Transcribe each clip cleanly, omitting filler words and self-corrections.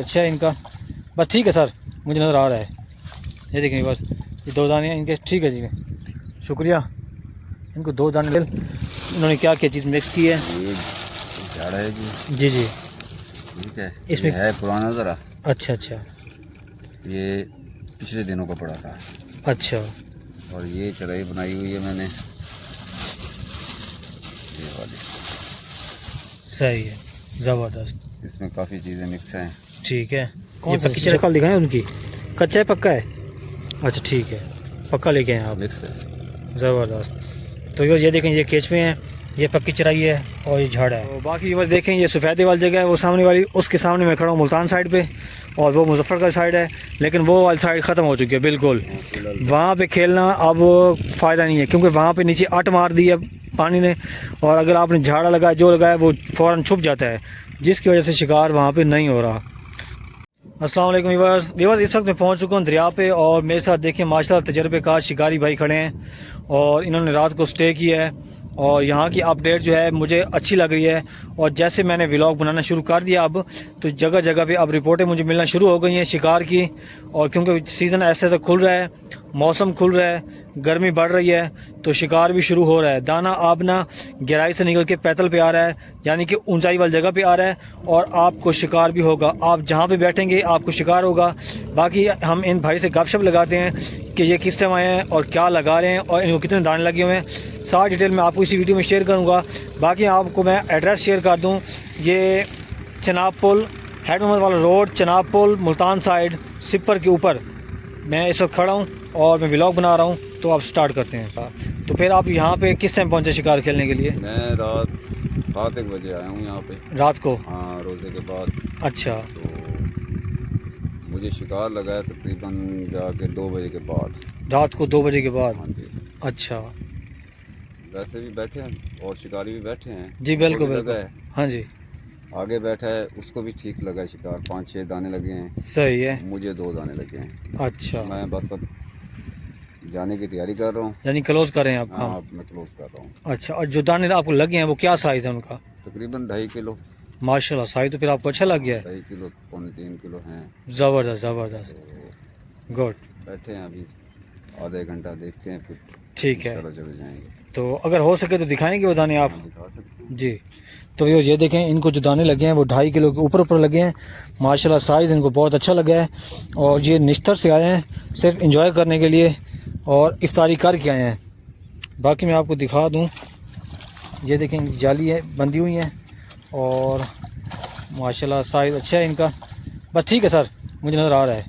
अच्छा है इनका, बस ठीक है सर, मुझे नज़र आ रहा है। ये देखें बस ये 2 दाने हैं इनके, ठीक है जी, शुक्रिया। इनको 2 दाने इन्होंने क्या क्या चीज़ मिक्स की है, ये झाड़ है जी। जी जी, ठीक है, इसमें ये है पुराना ज़रा, अच्छा अच्छा ये पिछले दिनों का पड़ा था। अच्छा, और ये चराई बनाई हुई है मैंने, ये वाली, सही है, ज़बरदस्त, इसमें काफ़ी चीज़ें मिक्स हैं। ठीक है। कौन सा पक्की शक्ल दिखाएं उनकी, कच्चा है पक्का है, अच्छा ठीक है, पक्का लेके आए आप, मिक्स है। ज़बरदस्त। तो ये देखें ये केच में है, ये पक्की चराई है और ये झाड़ है। तो बाकी बस देखें ये सफ़ेदे वाली जगह है, वो सामने वाली, उसके सामने मैं खड़ा हूँ मुल्तान साइड पे, और वो मुजफ्फरगढ़ साइड है, लेकिन वो वाली साइड ख़त्म हो चुकी है बिल्कुल। वहाँ पे खेलना अब फ़ायदा नहीं है, क्योंकि वहाँ पे नीचे अट मार दी है पानी ने, और अगर आपने झाड़ा लगाया जो लगाया वो फ़ौरन छुप जाता है, जिसकी वजह से शिकार वहाँ पर नहीं हो रहा। अस्सलाम वालेकुम व्यूअर्स, इस वक्त मैं पहुंच चुका हूं दरिया पे, और मेरे साथ देखिए माशाल्लाह तजर्बेकार शिकारी भाई खड़े हैं, और इन्होंने रात को स्टे किया है, और यहाँ की अपडेट जो है मुझे अच्छी लग रही है। और जैसे मैंने व्लॉग बनाना शुरू कर दिया अब, तो जगह जगह पे अब रिपोर्टें मुझे मिलना शुरू हो गई हैं शिकार की, और क्योंकि सीज़न ऐसे तो खुल रहा है, मौसम खुल रहा है, गर्मी बढ़ रही है, तो शिकार भी शुरू हो रहा है। दाना आबना गहराई से निकल के पैतल पे आ रहा है, यानी कि ऊंचाई वाली जगह पे आ रहा है, और आपको शिकार भी होगा। आप जहाँ पे बैठेंगे आपको शिकार होगा। बाकी हम इन भाई से गपशप लगाते हैं कि ये किस टाइम आए हैं और क्या लगा रहे हैं और इनको कितने दाने लगे हुए हैं, सारी डिटेल मैं आपको इसी वीडियो में शेयर करूँगा। बाकी आपको मैं एड्रेस शेयर कर दूँ, ये चनाब पुल, हेड मोहम्मद वाला रोड, चनाब पुल, मुल्तान साइड, सिपर के ऊपर मैं इस वक्त खड़ा हूँ और मैं व्लॉग बना रहा हूँ। तो आप स्टार्ट करते हैं। तो फिर आप यहाँ पे किस टाइम पहुँचे शिकार खेलने के लिए? मैं रात 7-1 बजे आया हूँ यहाँ पे। रात को? हाँ, रोज़े के बाद। अच्छा, तो मुझे शिकार लगा है तकरीबन जाके 2 बजे के बाद। रात को 2 बजे के बाद? हाँ जी। अच्छा, वैसे भी बैठे हैं और शिकारी भी बैठे हैं जी बिल्कुल लगा बिल्कुल, है। हाँ जी, आगे बैठा है उसको भी ठीक लगा शिकार, 5-6 दाने लगे हैं, सही है। मुझे 2 दाने लगे हैं। अच्छा, मैं बस अब जाने की तैयारी कर रहा हूँ। यानी क्लोज करें आप हाँ, काम? अब मैं क्लोज कर रहा हूँ। अच्छा, और जो दाने आपको लगे हैं वो क्या साइज़ है उनका? तकरीबन 2.5 किलो। माशाल्लाह, साइज़ तो फिर आपको अच्छा लग गया है। 2.5 किलो, 2.25-3 किलो हैं। ज़बरदस्त ज़बरदस्त, तो गुड, बैठे हैं अभी, आधा घंटा देखते हैं, फिर ठीक है। चले जाएंगे। तो अगर हो सके तो दिखाएंगे वो दाने आप? हाँ, दिखा सकते हैं। जी। तो ये देखें, इनको जो दाने लगे हैं वो 2.5 किलो के ऊपर ऊपर लगे हैं। माशाल्लाह साइज़ इनको बहुत अच्छा लगा है, और ये निश्तर से आए हैं सिर्फ एंजॉय करने के लिए और इफ्तारी करके आए हैं। बाकी मैं आपको दिखा दूं, ये देखें इनकी जाली है बंधी हुई है, और माशाल्लाह साइज़ अच्छा है इनका, बस ठीक है सर, मुझे नज़र आ रहा है।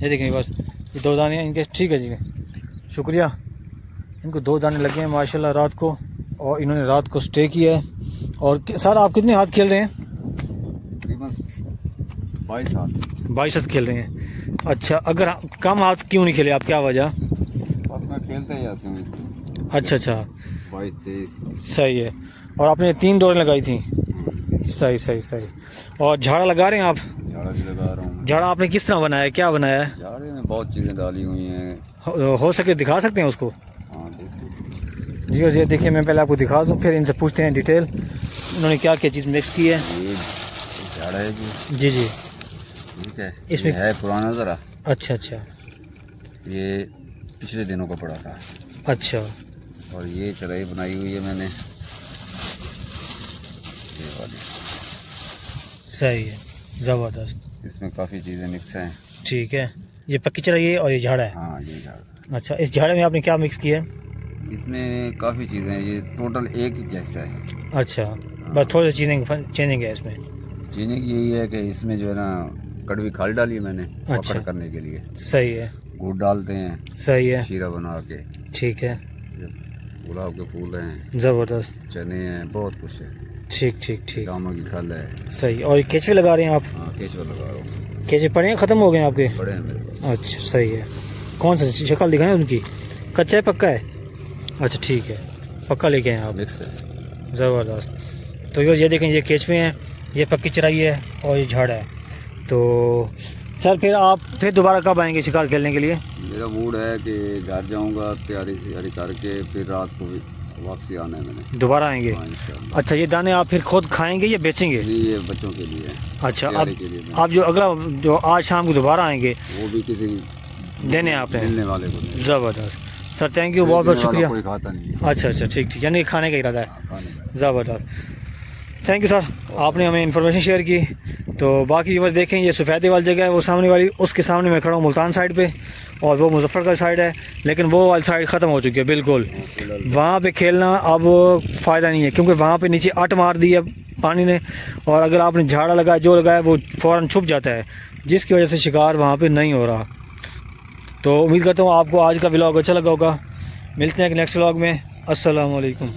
ये देखें बस ये 2 दाने हैं इनके, ठीक है जी, शुक्रिया। इनको 2 दाने लगे हैं माशाल्लाह रात को, और इन्होंने रात को स्टे किया है। और सर आप कितने हाथ खेल रहे हैं? तकरीबन 22 हाथ। 22 हाथ खेल रहे हैं, अच्छा। अगर कम हाथ क्यों नहीं खेले आप, क्या वजह? बस मैं खेलते ही ऐसे हूँ। अच्छा अच्छा, 22-23। सही है। और आपने 3 दौड़ें लगाई थी, सही सही सही। और झाड़ा लगा रहे हैं आप? झाड़ा भी लगा रहा हूँ। झाड़ा आपने किस तरह बनाया है, क्या बनाया है? झाड़े में बहुत चीज़ें डाली हुई हैं। हो सके दिखा सकते हैं उसको? हाँ, देखिए। जी, और ये देखिए मैं पहले आपको दिखा दूँ, फिर इनसे पूछते हैं डिटेल उन्होंने क्या क्या चीज़ मिक्स की है। ये झाड़ा है जी। जी जी, ठीक है, इसमें ये है पुराना ज़रा, अच्छा अच्छा ये पिछले दिनों का पड़ा था। अच्छा, और ये चराई बनाई हुई है मैंने, ये वाली, सही है, ज़बरदस्त, इसमें काफ़ी चीज़ें मिक्स हैं। ठीक है। ये पक्की चराई है और ये झाड़ा है? हाँ, ये झाड़ा। अच्छा, इस झाड़े में आपने क्या मिक्स किया है? इसमें काफ़ी चीज़ें हैं, ये टोटल एक ही जैसा है। अच्छा, बस थोड़ी सी चेंजिंग है इसमें? चीनी की यही है कि इसमें जो है ना कड़वी खाल डाली है मैंने, अच्छा, पकड़ करने के लिए। सही है, गुड़ डालते हैं, सही है, शीरा बना के। ठीक है, ये गुलाब के फूल हैं, ज़बरदस्त, चने हैं, बहुत कुछ है। ठीक ठीक ठीक, दामा की खल है। सही। और ये केचवे लगा रहे हैं आप? हाँ, केचुआ लगा रहा हूँ। केचवे पड़े हैं, ख़त्म हो गए हैं आपके? बड़े हैं मेरे पास। अच्छा, सही है। कौन सा शक्ल दिखाएं उनकी, कच्चा है पक्का है? अच्छा ठीक है, पक्का लेके आए आप, मिक्स है। ज़बरदस्त। तो ये देखें ये केचवे हैं, ये पक्की चराई है और ये झाड़ा है। तो सर फिर आप फिर दोबारा कब आएंगे शिकार खेलने के लिए? मेरा मूड है कि घर जाऊंगा, तैयारी करके फिर रात को भी वापसी आना है मैंने। दोबारा आएंगे? हाँ, इंशाल्लाह। अच्छा, ये दाने आप फिर खुद खाएंगे या बेचेंगे? नहीं, ये बच्चों के लिए है। अच्छा, अब प्यारे के लिए मैं- आप जो अगला जो आज शाम को दोबारा आएंगे वो भी किसी देने आपने? मिलने वाले को नहीं। ज़बरदस्त सर, थैंक यू, बहुत बहुत देने वाला शुक्रिया। कोई खाता नहीं। अच्छा अच्छा, ठीक ठीक, यानी खाने का इरादा है। खाने का। ज़बरदस्त, थैंक यू सर, आपने हमें इन्फॉर्मेशन शेयर की। तो बाकी बस देखें, ये सफ़ेदे वाली जगह है वो सामने वाली, उसके सामने मैं खड़ा हूँ मुल्तान साइड पे, और वो मुजफ्फरगढ़ साइड है, लेकिन वो वाली साइड ख़त्म हो चुकी है बिल्कुल। वहाँ पे खेलना अब फ़ायदा नहीं है, क्योंकि वहाँ पे नीचे अट मार दी है पानी ने, और अगर आपने झाड़ा लगाया जो लगाया वो फ़ौरन छुप जाता है, जिसकी वजह से शिकार वहाँ पे नहीं हो रहा। तो उम्मीद करता हूँ आपको आज का व्लॉग अच्छा लगा होगा। मिलते हैं एक नेक्स्ट व्लॉग में। अस्सलाम वालेकुम।